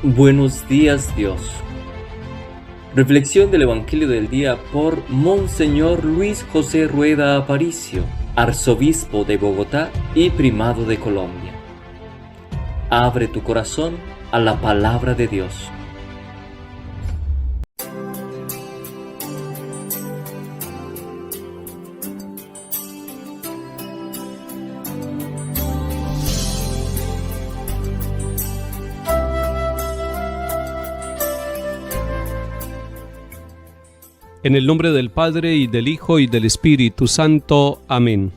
Buenos días, Dios. Reflexión del Evangelio del día por Monseñor Luis José Rueda Aparicio, arzobispo de Bogotá y primado de Colombia. Abre tu corazón a la palabra de Dios. En el nombre del Padre, y del Hijo, y del Espíritu Santo. Amén.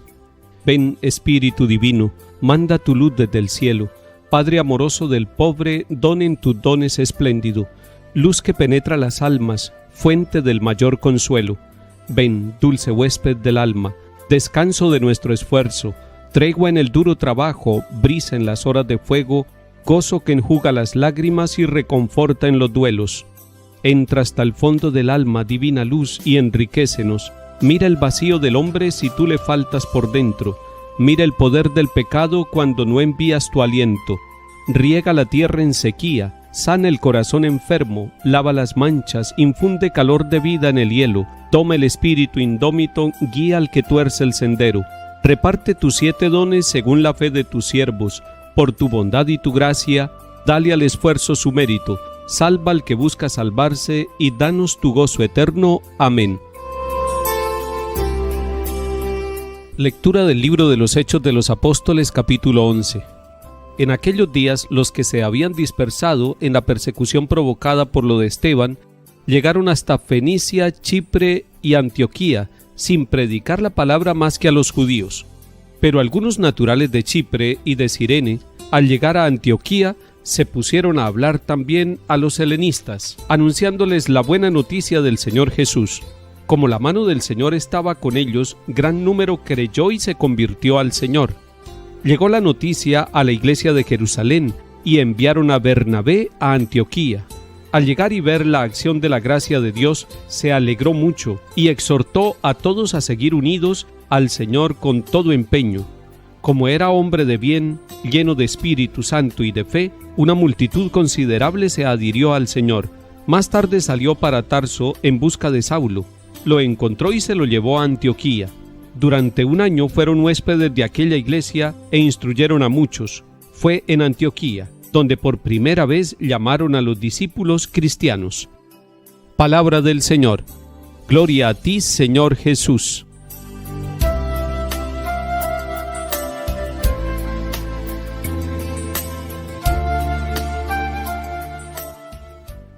Ven, Espíritu Divino, manda tu luz desde el cielo. Padre amoroso del pobre, don en tus dones espléndido. Luz que penetra las almas, fuente del mayor consuelo. Ven, dulce huésped del alma, descanso de nuestro esfuerzo, tregua en el duro trabajo, brisa en las horas de fuego, gozo que enjuga las lágrimas y reconforta en los duelos. Entra hasta el fondo del alma, divina luz, y enriquécenos. Mira el vacío del hombre si tú le faltas por dentro. Mira el poder del pecado cuando no envías tu aliento. Riega la tierra en sequía, sana el corazón enfermo, lava las manchas, infunde calor de vida en el hielo. Toma el espíritu indómito, guía al que tuerce el sendero. Reparte tus 7 dones según la fe de tus siervos. Por tu bondad y tu gracia, dale al esfuerzo su mérito. Salva al que busca salvarse y danos tu gozo eterno. Amén. Lectura del libro de los Hechos de los Apóstoles, capítulo 11. En aquellos días, los que se habían dispersado en la persecución provocada por lo de Esteban, llegaron hasta Fenicia, Chipre y Antioquía, sin predicar la palabra más que a los judíos. Pero algunos naturales de Chipre y de Cirene, al llegar a Antioquía, se pusieron a hablar también a los helenistas, anunciándoles la buena noticia del Señor Jesús. Como la mano del Señor estaba con ellos, gran número creyó y se convirtió al Señor. Llegó la noticia a la iglesia de Jerusalén y enviaron a Bernabé a Antioquía. Al llegar y ver la acción de la gracia de Dios, se alegró mucho y exhortó a todos a seguir unidos al Señor con todo empeño. Como era hombre de bien, lleno de Espíritu Santo y de fe, una multitud considerable se adhirió al Señor. Más tarde salió para Tarso en busca de Saulo. Lo encontró y se lo llevó a Antioquía. Durante 1 año fueron huéspedes de aquella iglesia e instruyeron a muchos. Fue en Antioquía donde por primera vez llamaron a los discípulos cristianos. Palabra del Señor. Gloria a ti, Señor Jesús.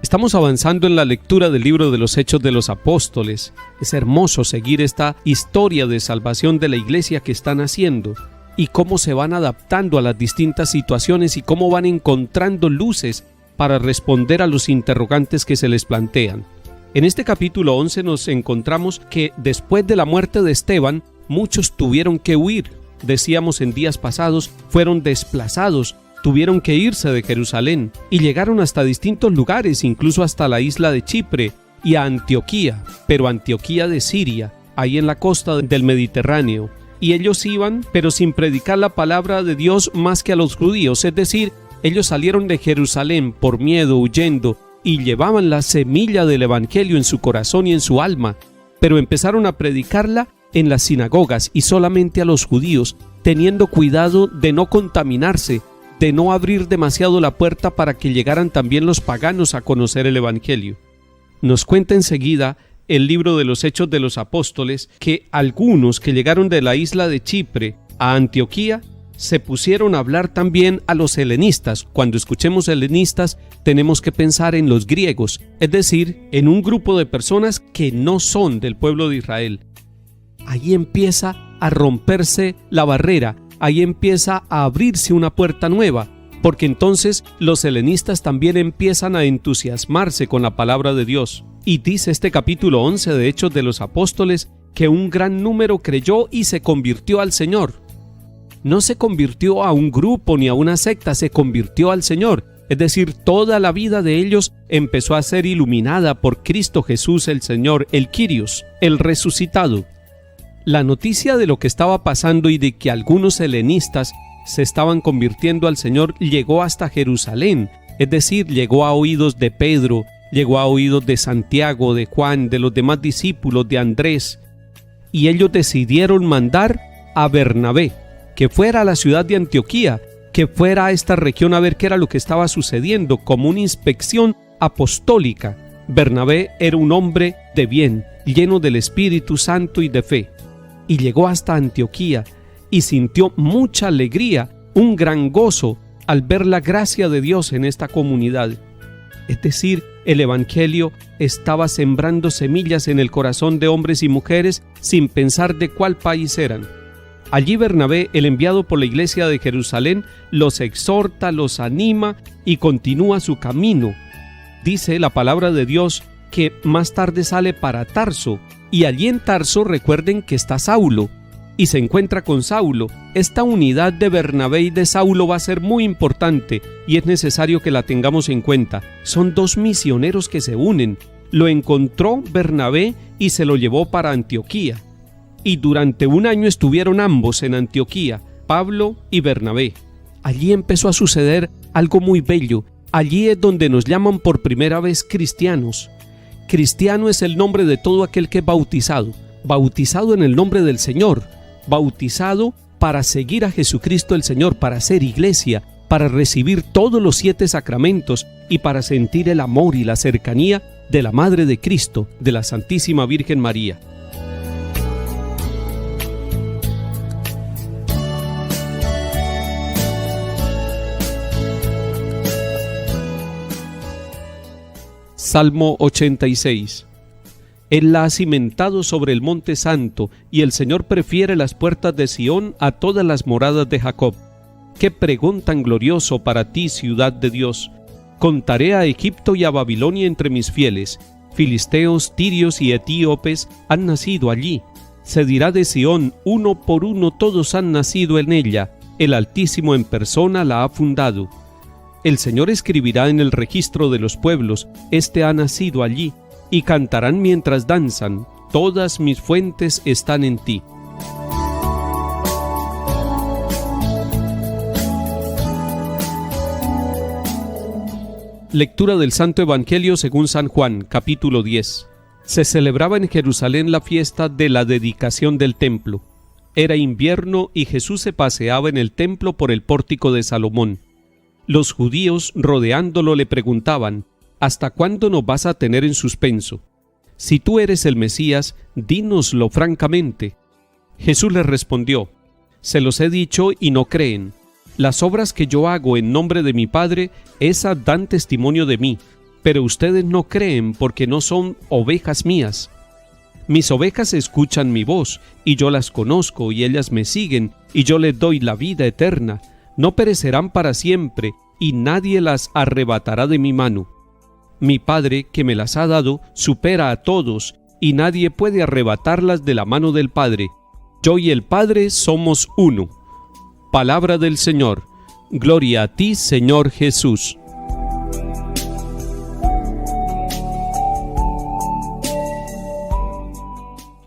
Estamos avanzando en la lectura del libro de los Hechos de los Apóstoles. Es hermoso seguir esta historia de salvación de la iglesia que están haciendo y cómo se van adaptando a las distintas situaciones y cómo van encontrando luces para responder a los interrogantes que se les plantean. En este capítulo 11 nos encontramos que después de la muerte de Esteban, muchos tuvieron que huir. Decíamos en días pasados, fueron desplazados. Tuvieron que irse de Jerusalén y llegaron hasta distintos lugares, incluso hasta la isla de Chipre y a Antioquía, pero Antioquía de Siria, ahí en la costa del Mediterráneo. Y ellos iban, pero sin predicar la palabra de Dios más que a los judíos, es decir, ellos salieron de Jerusalén por miedo, huyendo, y llevaban la semilla del Evangelio en su corazón y en su alma, pero empezaron a predicarla en las sinagogas y solamente a los judíos, teniendo cuidado de no contaminarse, de no abrir demasiado la puerta para que llegaran también los paganos a conocer el Evangelio. Nos cuenta enseguida el libro de los Hechos de los Apóstoles que algunos que llegaron de la isla de Chipre a Antioquía se pusieron a hablar también a los helenistas. Cuando escuchemos helenistas tenemos que pensar en los griegos, es decir, en un grupo de personas que no son del pueblo de Israel. Ahí empieza a romperse la barrera. Ahí empieza a abrirse una puerta nueva, porque entonces los helenistas también empiezan a entusiasmarse con la palabra de Dios. Y dice este capítulo 11 de Hechos de los Apóstoles que un gran número creyó y se convirtió al Señor. No se convirtió a un grupo ni a una secta, se convirtió al Señor. Es decir, toda la vida de ellos empezó a ser iluminada por Cristo Jesús el Señor, el Kyrios, el resucitado. La noticia de lo que estaba pasando y de que algunos helenistas se estaban convirtiendo al Señor llegó hasta Jerusalén, Es decir, llegó a oídos de Pedro, llegó a oídos de Santiago, de Juan, de los demás discípulos, de Andrés, y ellos decidieron mandar a Bernabé, que fuera a la ciudad de Antioquía, que fuera a esta región a ver qué era lo que estaba sucediendo, como una inspección apostólica. Bernabé era un hombre de bien, lleno del Espíritu Santo y de fe, y llegó hasta Antioquía y sintió mucha alegría, un gran gozo al ver la gracia de Dios en esta comunidad. Es decir, el Evangelio estaba sembrando semillas en el corazón de hombres y mujeres sin pensar de cuál país eran. Allí Bernabé, el enviado por la iglesia de Jerusalén, los exhorta, los anima y continúa su camino. Dice la palabra de Dios que más tarde sale para Tarso, y allí en Tarso recuerden que está Saulo, y se encuentra con Saulo. Esta unidad de Bernabé y de Saulo va a ser muy importante y es necesario que la tengamos en cuenta. Son dos misioneros que se unen. Lo encontró Bernabé y se lo llevó para Antioquía. Y durante un año estuvieron ambos en Antioquía, Pablo y Bernabé. Allí empezó a suceder algo muy bello. Allí es donde nos llaman por primera vez cristianos. Cristiano es el nombre de todo aquel que es bautizado. Bautizado en el nombre del Señor. Bautizado para seguir a Jesucristo el Señor, para ser iglesia, para recibir todos los 7 sacramentos y para sentir el amor y la cercanía de la Madre de Cristo, de la Santísima Virgen María. Salmo 86. Él la ha cimentado sobre el monte santo, y el Señor prefiere las puertas de Sión a todas las moradas de Jacob. ¡Qué pregón tan glorioso para ti, ciudad de Dios! Contaré a Egipto y a Babilonia entre mis fieles. Filisteos, tirios y etíopes han nacido allí. Se dirá de Sión, uno por uno todos han nacido en ella. El Altísimo en persona la ha fundado. El Señor escribirá en el registro de los pueblos, este ha nacido allí, y cantarán mientras danzan, todas mis fuentes están en ti. Lectura del Santo Evangelio según San Juan, capítulo 10. Se celebraba en Jerusalén la fiesta de la dedicación del templo. Era invierno y Jesús se paseaba en el templo por el pórtico de Salomón. Los judíos, rodeándolo, le preguntaban: ¿hasta cuándo nos vas a tener en suspenso? Si tú eres el Mesías, dínoslo francamente. Jesús les respondió: se los he dicho y no creen. Las obras que yo hago en nombre de mi Padre, esas dan testimonio de mí, pero ustedes no creen porque no son ovejas mías. Mis ovejas escuchan mi voz, y yo las conozco, y ellas me siguen, y yo les doy la vida eterna. No perecerán para siempre, y nadie las arrebatará de mi mano. Mi Padre, que me las ha dado, supera a todos, y nadie puede arrebatarlas de la mano del Padre. Yo y el Padre somos uno. Palabra del Señor. Gloria a ti, Señor Jesús.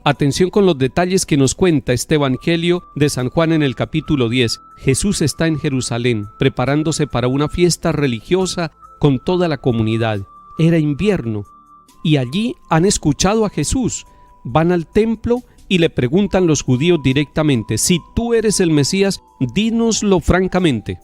Atención con los detalles que nos cuenta este Evangelio de San Juan en el capítulo 10. Jesús está en Jerusalén, preparándose para una fiesta religiosa con toda la comunidad. Era invierno, y allí han escuchado a Jesús. Van al templo y le preguntan los judíos directamente: si tú eres el Mesías, dínoslo francamente.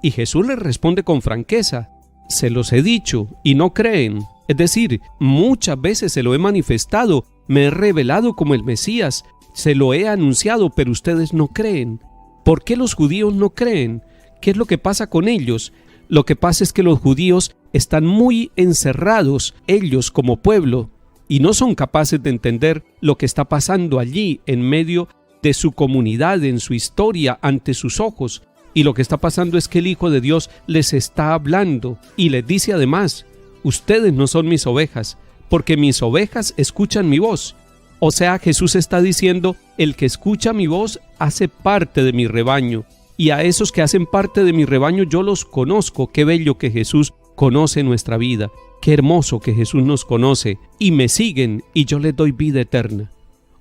Y Jesús les responde con franqueza: se los he dicho y no creen. Es decir, muchas veces se lo he manifestado, me he revelado como el Mesías, se lo he anunciado, pero ustedes no creen. ¿Por qué los judíos no creen? ¿Qué es lo que pasa con ellos? Lo que pasa es que los judíos están muy encerrados, ellos como pueblo, y no son capaces de entender lo que está pasando allí en medio de su comunidad, en su historia, ante sus ojos. Y lo que está pasando es que el Hijo de Dios les está hablando y les dice además: ustedes no son mis ovejas, porque mis ovejas escuchan mi voz. O sea, Jesús está diciendo: el que escucha mi voz hace parte de mi rebaño, y a esos que hacen parte de mi rebaño yo los conozco. Qué bello que Jesús conoce nuestra vida, qué hermoso que Jesús nos conoce, y me siguen y yo les doy vida eterna.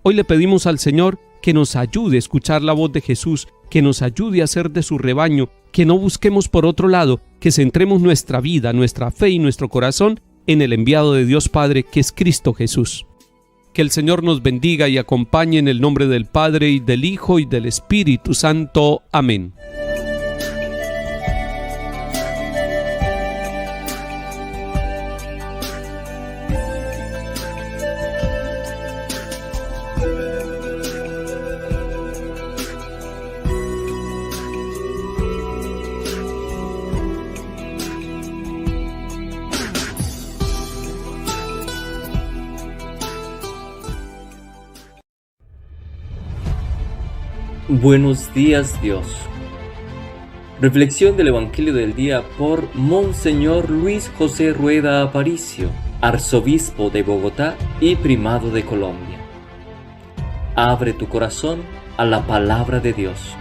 Hoy le pedimos al Señor que nos ayude a escuchar la voz de Jesús, que nos ayude a ser de su rebaño, que no busquemos por otro lado, que centremos nuestra vida, nuestra fe y nuestro corazón en el enviado de Dios Padre, que es Cristo Jesús. Que el Señor nos bendiga y acompañe en el nombre del Padre, y del Hijo, y del Espíritu Santo. Amén. Buenos días, Dios. Reflexión del Evangelio del día por Monseñor Luis José Rueda Aparicio, arzobispo de Bogotá y primado de Colombia. Abre tu corazón a la palabra de Dios.